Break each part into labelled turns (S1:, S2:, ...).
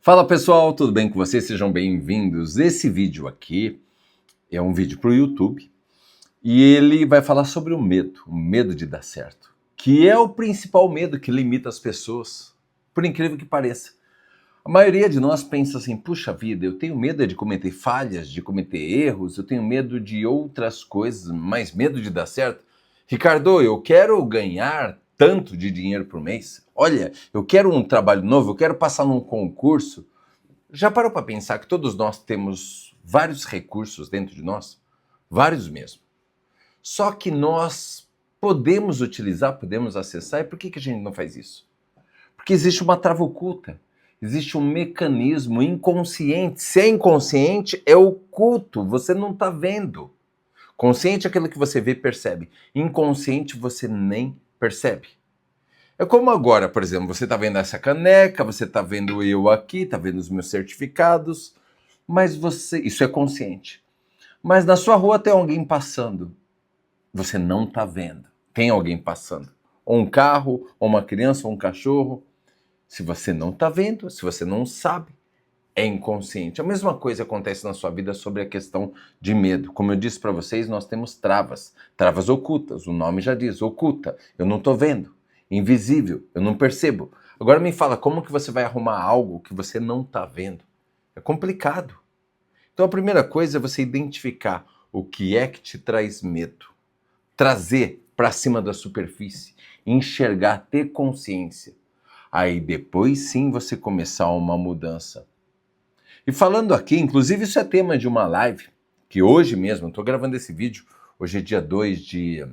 S1: Fala pessoal, tudo bem com vocês? Sejam bem-vindos. Esse vídeo aqui é um vídeo para o YouTube e ele vai falar sobre o medo de dar certo, que é o principal medo que limita as pessoas, por incrível que pareça. A maioria de nós pensa assim, puxa vida, eu tenho medo de cometer falhas, de cometer erros, eu tenho medo de outras coisas, mas medo de dar certo? Ricardo, eu quero ganhar tanto de dinheiro por mês. Olha, eu quero um trabalho novo, eu quero passar num concurso. Já parou para pensar que todos nós temos vários recursos dentro de nós? Vários mesmo. Só que nós podemos utilizar, podemos acessar, e por que a gente não faz isso? Porque existe uma trava oculta, existe um mecanismo inconsciente. Se é inconsciente, é oculto, você não está vendo. Consciente é aquilo que você vê e percebe. Inconsciente você nem percebe. É como agora, por exemplo, você está vendo essa caneca, você está vendo eu aqui, está vendo os meus certificados, mas isso é consciente. Mas na sua rua tem alguém passando, você não está vendo. Tem alguém passando. Ou um carro, ou uma criança, ou um cachorro. Se você não está vendo, se você não sabe, é inconsciente. A mesma coisa acontece na sua vida sobre a questão de medo. Como eu disse para vocês, nós temos travas ocultas. O nome já diz, oculta. Eu não estou vendo. Invisível, eu não percebo. Agora me fala, como que você vai arrumar algo que você não está vendo? É complicado. Então a primeira coisa é você identificar o que é que te traz medo. Trazer para cima da superfície, enxergar, ter consciência. Aí depois sim você começar uma mudança. E falando aqui, inclusive isso é tema de uma live, que hoje mesmo, estou gravando esse vídeo, hoje é dia 2 de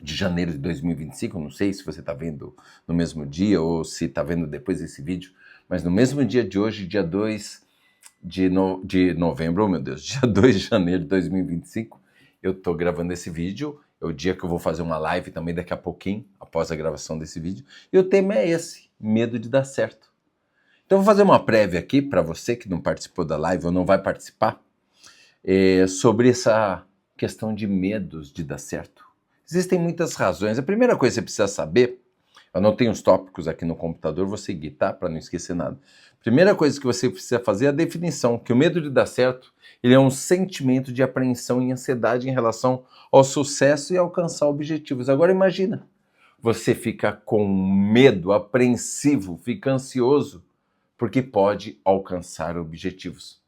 S1: janeiro de 2025, não sei se você está vendo no mesmo dia ou se está vendo depois desse vídeo, mas no mesmo dia de hoje, dia 2 de novembro, oh meu Deus, dia 2 de janeiro de 2025, eu estou gravando esse vídeo, é o dia que eu vou fazer uma live também daqui a pouquinho, após a gravação desse vídeo, e o tema é esse, medo de dar certo. Então eu vou fazer uma prévia aqui para você que não participou da live ou não vai participar, sobre essa questão de medos de dar certo. Existem muitas razões. A primeira coisa que você precisa saber, eu anotei uns tópicos aqui no computador, vou seguir, tá? Para não esquecer nada. Primeira coisa que você precisa fazer é a definição, que o medo de dar certo, ele é um sentimento de apreensão e ansiedade em relação ao sucesso e alcançar objetivos. Agora imagina, você fica com medo, apreensivo, fica ansioso, porque pode alcançar objetivos.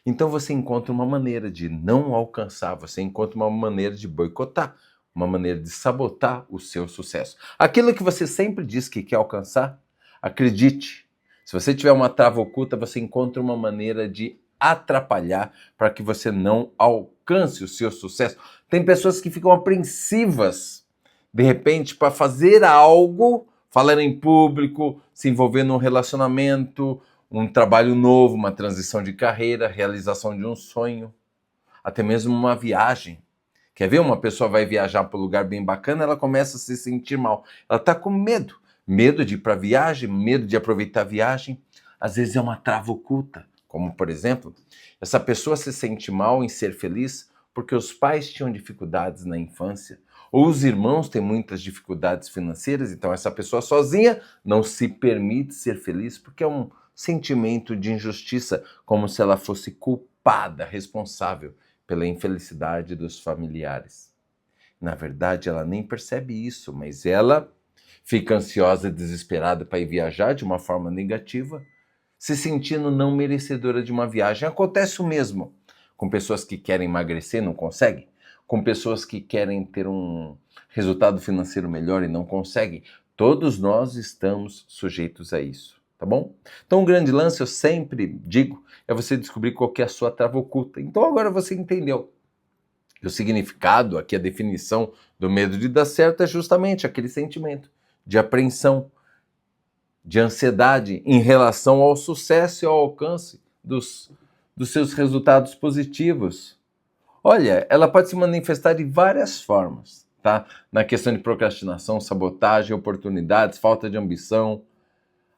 S1: Então você encontra uma maneira de não alcançar, você encontra uma maneira de boicotar, uma maneira de sabotar o seu sucesso. Aquilo que você sempre diz que quer alcançar, acredite, se você tiver uma trava oculta, você encontra uma maneira de atrapalhar para que você não alcance o seu sucesso. Tem pessoas que ficam apreensivas, de repente, para fazer algo, falar em público, se envolver num relacionamento, um trabalho novo, uma transição de carreira, realização de um sonho, até mesmo uma viagem. Quer ver? Uma pessoa vai viajar para um lugar bem bacana, ela começa a se sentir mal. Ela está com medo. Medo de ir para a viagem, medo de aproveitar a viagem. Às vezes é uma trava oculta. Como, por exemplo, essa pessoa se sente mal em ser feliz porque os pais tinham dificuldades na infância, ou os irmãos têm muitas dificuldades financeiras, então essa pessoa sozinha não se permite ser feliz porque é um sentimento de injustiça, como se ela fosse culpada, responsável pela infelicidade dos familiares. Na verdade, ela nem percebe isso, mas ela fica ansiosa, desesperada para ir viajar de uma forma negativa, se sentindo não merecedora de uma viagem. Acontece o mesmo com pessoas que querem emagrecer, não conseguem, com pessoas que querem ter um resultado financeiro melhor e não conseguem. Todos nós estamos sujeitos a isso. Tá bom? Então, o grande lance, eu sempre digo, é você descobrir qual que é a sua trava oculta. Então, agora você entendeu. O significado, aqui a definição do medo de dar certo é justamente aquele sentimento de apreensão, de ansiedade em relação ao sucesso e ao alcance dos seus resultados positivos. Olha, ela pode se manifestar de várias formas, tá? Na questão de procrastinação, sabotagem, oportunidades, falta de ambição,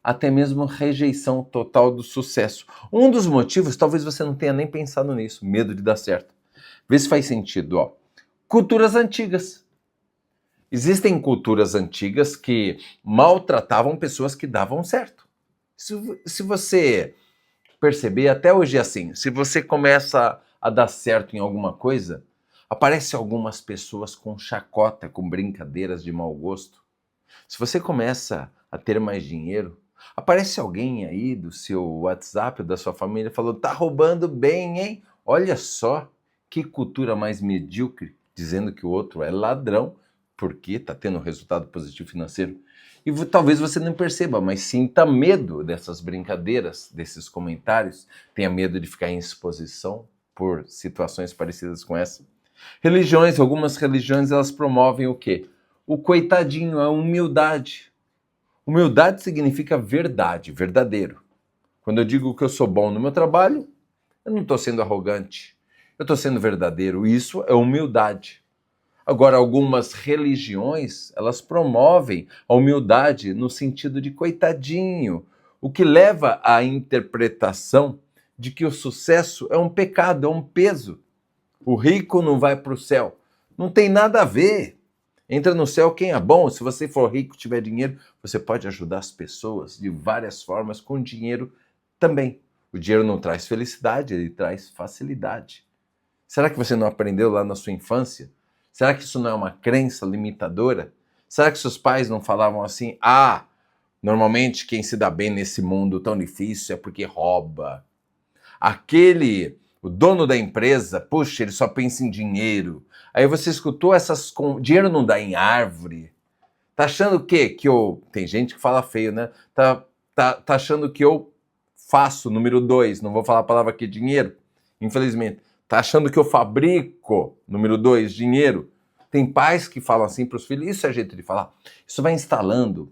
S1: até mesmo rejeição total do sucesso. Um dos motivos, talvez você não tenha nem pensado nisso, medo de dar certo. Vê se faz sentido, ó. Culturas antigas. Existem culturas antigas que maltratavam pessoas que davam certo. Se você perceber, até hoje é assim, se você começa a dar certo em alguma coisa, aparecem algumas pessoas com chacota, com brincadeiras de mau gosto. Se você começa a ter mais dinheiro, aparece alguém aí do seu WhatsApp, da sua família, falando, tá roubando bem, hein? Olha só, que cultura mais medíocre, dizendo que o outro é ladrão, porque está tendo resultado positivo financeiro. E talvez você não perceba, mas sinta medo dessas brincadeiras, desses comentários, tenha medo de ficar em exposição por situações parecidas com essa. Religiões, algumas religiões, elas promovem o quê? O coitadinho, a humildade. Humildade significa verdade, verdadeiro. Quando eu digo que eu sou bom no meu trabalho, eu não estou sendo arrogante. Eu estou sendo verdadeiro. Isso é humildade. Agora, algumas religiões, elas promovem a humildade no sentido de coitadinho, o que leva à interpretação de que o sucesso é um pecado, é um peso. O rico não vai para o céu. Não tem nada a ver. Entra no céu quem é bom. Se você for rico, tiver dinheiro, você pode ajudar as pessoas de várias formas com dinheiro também. O dinheiro não traz felicidade, ele traz facilidade. Será que você não aprendeu lá na sua infância? Será que isso não é uma crença limitadora? Será que seus pais não falavam assim? Ah, normalmente quem se dá bem nesse mundo tão difícil é porque rouba. O dono da empresa, puxa, ele só pensa em dinheiro. Aí você escutou essas... Dinheiro não dá em árvore. Tá achando o quê? Que eu... Tem gente que fala feio, né? Tá achando que eu faço, número 2, não vou falar a palavra aqui, dinheiro, infelizmente. Tá achando que eu fabrico, número 2, dinheiro. Tem pais que falam assim para os filhos, isso é jeito de falar. Isso vai instalando,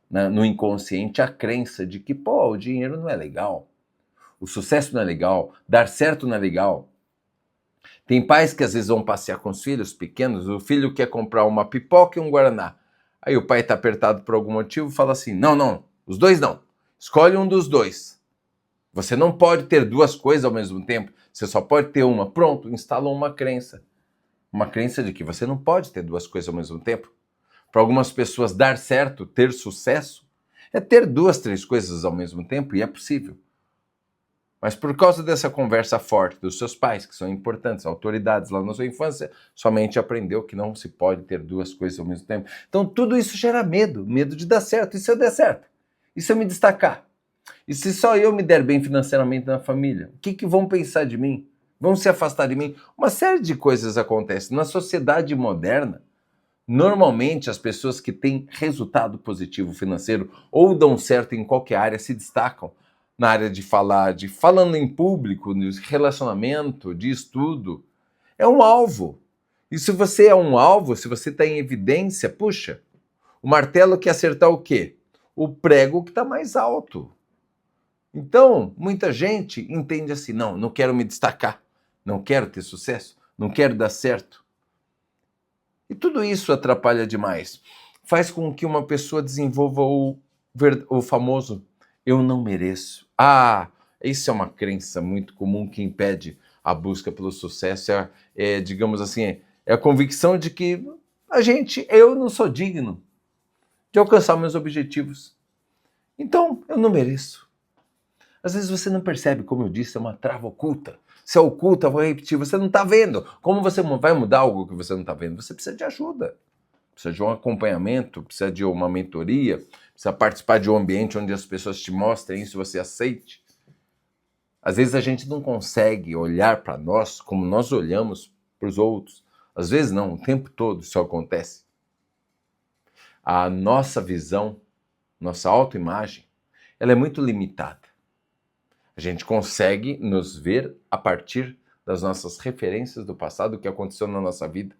S1: né, no inconsciente a crença de que, pô, o dinheiro não é legal. O sucesso não é legal, dar certo não é legal. Tem pais que às vezes vão passear com os filhos pequenos, o filho quer comprar uma pipoca e um guaraná. Aí o pai está apertado por algum motivo e fala assim, não, os dois não. Escolhe um dos dois. Você não pode ter duas coisas ao mesmo tempo, você só pode ter uma. Pronto, instalou uma crença. Uma crença de que você não pode ter duas coisas ao mesmo tempo. Para algumas pessoas, dar certo, ter sucesso, é ter 2, 3 coisas ao mesmo tempo, e é possível. Mas por causa dessa conversa forte dos seus pais, que são importantes, autoridades lá na sua infância, somente aprendeu que não se pode ter 2 coisas ao mesmo tempo. Então tudo isso gera medo de dar certo. E se eu der certo? E se eu me destacar? E se só eu me der bem financeiramente na família? O que vão pensar de mim? Vão se afastar de mim? Uma série de coisas acontecem. Na sociedade moderna, normalmente as pessoas que têm resultado positivo financeiro ou dão certo em qualquer área se destacam na área de falando em público, de relacionamento, de estudo. É um alvo. E se você é um alvo, se você está em evidência, puxa, o martelo quer acertar o quê? O prego que está mais alto. Então, muita gente entende assim, não quero me destacar, não quero ter sucesso, não quero dar certo. E tudo isso atrapalha demais. Faz com que uma pessoa desenvolva o famoso eu não mereço. Isso é uma crença muito comum que impede a busca pelo sucesso. Digamos assim, é a convicção de que eu não sou digno de alcançar meus objetivos. Então, eu não mereço. Às vezes você não percebe, como eu disse, é uma trava oculta. Se é oculta, eu vou repetir, você não está vendo. Como você vai mudar algo que você não está vendo? Você precisa de ajuda. Precisa de um acompanhamento, precisa de uma mentoria, precisa participar de um ambiente onde as pessoas te mostrem isso e você aceite. Às vezes a gente não consegue olhar para nós como nós olhamos para os outros. Às vezes não, o tempo todo isso acontece. A nossa visão, nossa autoimagem, ela é muito limitada. A gente consegue nos ver a partir das nossas referências do passado, o que aconteceu na nossa vida.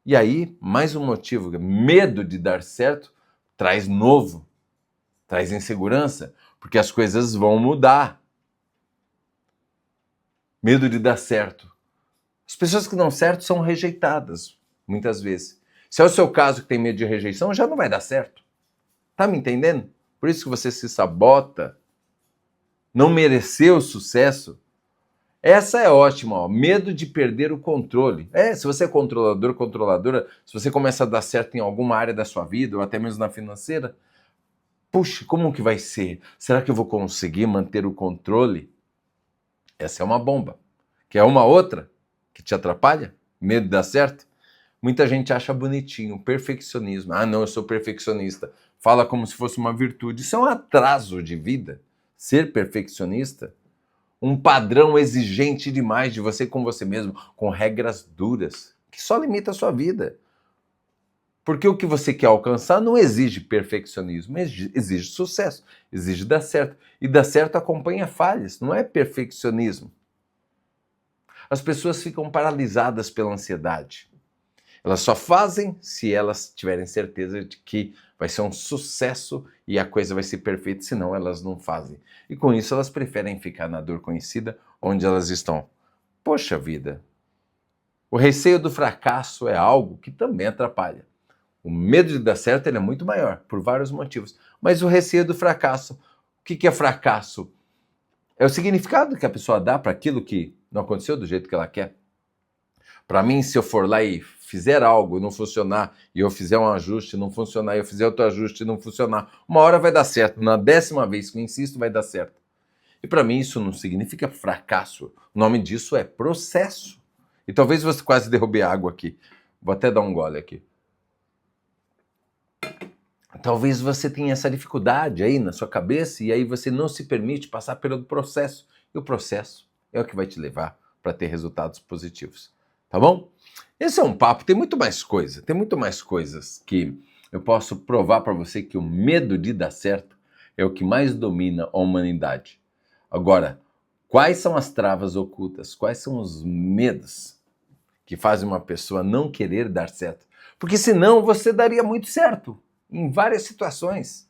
S1: E aí, mais um motivo, medo de dar certo, traz novo, traz insegurança, porque as coisas vão mudar. Medo de dar certo. As pessoas que dão certo são rejeitadas, muitas vezes. Se é o seu caso que tem medo de rejeição, já não vai dar certo. Tá me entendendo? Por isso que você se sabota, não mereceu o sucesso. Essa é ótima, ó. Medo de perder o controle. Se você é controlador, controladora, se você começa a dar certo em alguma área da sua vida, ou até mesmo na financeira, Puxa, como que vai ser? Será que eu vou conseguir manter o controle? Essa é uma bomba. Quer uma outra que te atrapalha? Medo de dar certo? Muita gente acha bonitinho, perfeccionismo. Ah, não, eu sou perfeccionista. Fala como se fosse uma virtude. Isso é um atraso de vida. Ser perfeccionista, um padrão exigente demais de você com você mesmo, com regras duras, que só limita a sua vida. Porque o que você quer alcançar não exige perfeccionismo, exige sucesso, exige dar certo. E dar certo acompanha falhas, não é perfeccionismo. As pessoas ficam paralisadas pela ansiedade. Elas só fazem se elas tiverem certeza de que vai ser um sucesso e a coisa vai ser perfeita, senão elas não fazem. E com isso elas preferem ficar na dor conhecida, onde elas estão. Poxa vida, o receio do fracasso é algo que também atrapalha. O medo de dar certo ele é muito maior, por vários motivos. Mas o receio do fracasso, o que é fracasso? É o significado que a pessoa dá para aquilo que não aconteceu do jeito que ela quer. Para mim, se eu for lá e fizer algo e não funcionar, e eu fizer um ajuste e não funcionar, e eu fizer outro ajuste e não funcionar, uma hora vai dar certo. Na 10ª vez que eu insisto, vai dar certo. E para mim isso não significa fracasso. O nome disso é processo. E talvez você quase derrube água aqui. Vou até dar um gole aqui. Talvez você tenha essa dificuldade aí na sua cabeça e aí você não se permite passar pelo processo. E o processo é o que vai te levar para ter resultados positivos. Tá bom? Esse é um papo, tem muito mais coisa. Tem muito mais coisas que eu posso provar para você que o medo de dar certo é o que mais domina a humanidade. Agora, quais são as travas ocultas? Quais são os medos que fazem uma pessoa não querer dar certo? Porque senão você daria muito certo em várias situações.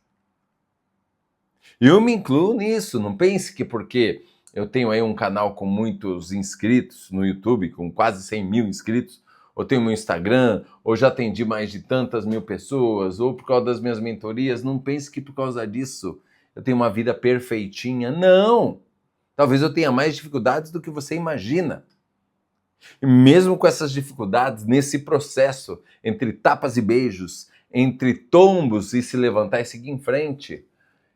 S1: Eu me incluo nisso. Não pense que porque eu tenho aí um canal com muitos inscritos no YouTube, com quase 100 mil inscritos, ou tenho meu Instagram, ou já atendi mais de tantas mil pessoas, ou por causa das minhas mentorias, não pense que por causa disso eu tenho uma vida perfeitinha. Não! Talvez eu tenha mais dificuldades do que você imagina. E mesmo com essas dificuldades, nesse processo, entre tapas e beijos, entre tombos e se levantar e seguir em frente,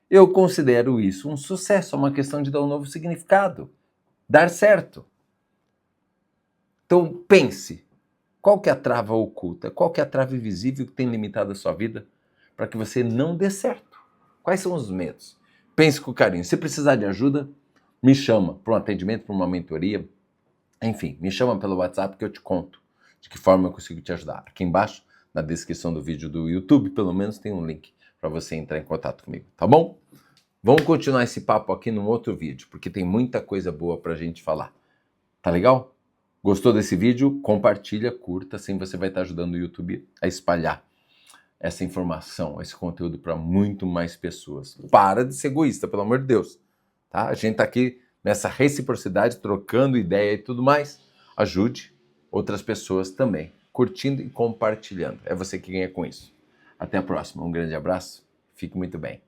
S1: eu considero isso um sucesso, é uma questão de dar um novo significado, dar certo. Então pense, qual que é a trava oculta, qual que é a trava invisível que tem limitado a sua vida para que você não dê certo? Quais são os medos? Pense com carinho. Se precisar de ajuda, me chama para um atendimento, para uma mentoria. Enfim, me chama pelo WhatsApp que eu te conto de que forma eu consigo te ajudar. Aqui embaixo, na descrição do vídeo do YouTube, pelo menos tem um link para você entrar em contato comigo, tá bom? Vamos continuar esse papo aqui num outro vídeo, porque tem muita coisa boa para a gente falar. Tá legal? Gostou desse vídeo? Compartilha, curta, assim você vai estar ajudando o YouTube a espalhar essa informação, esse conteúdo para muito mais pessoas. Para de ser egoísta, pelo amor de Deus. Tá? A gente está aqui nessa reciprocidade, trocando ideia e tudo mais. Ajude outras pessoas também, curtindo e compartilhando. É você que ganha com isso. Até a próxima. Um grande abraço. Fique muito bem.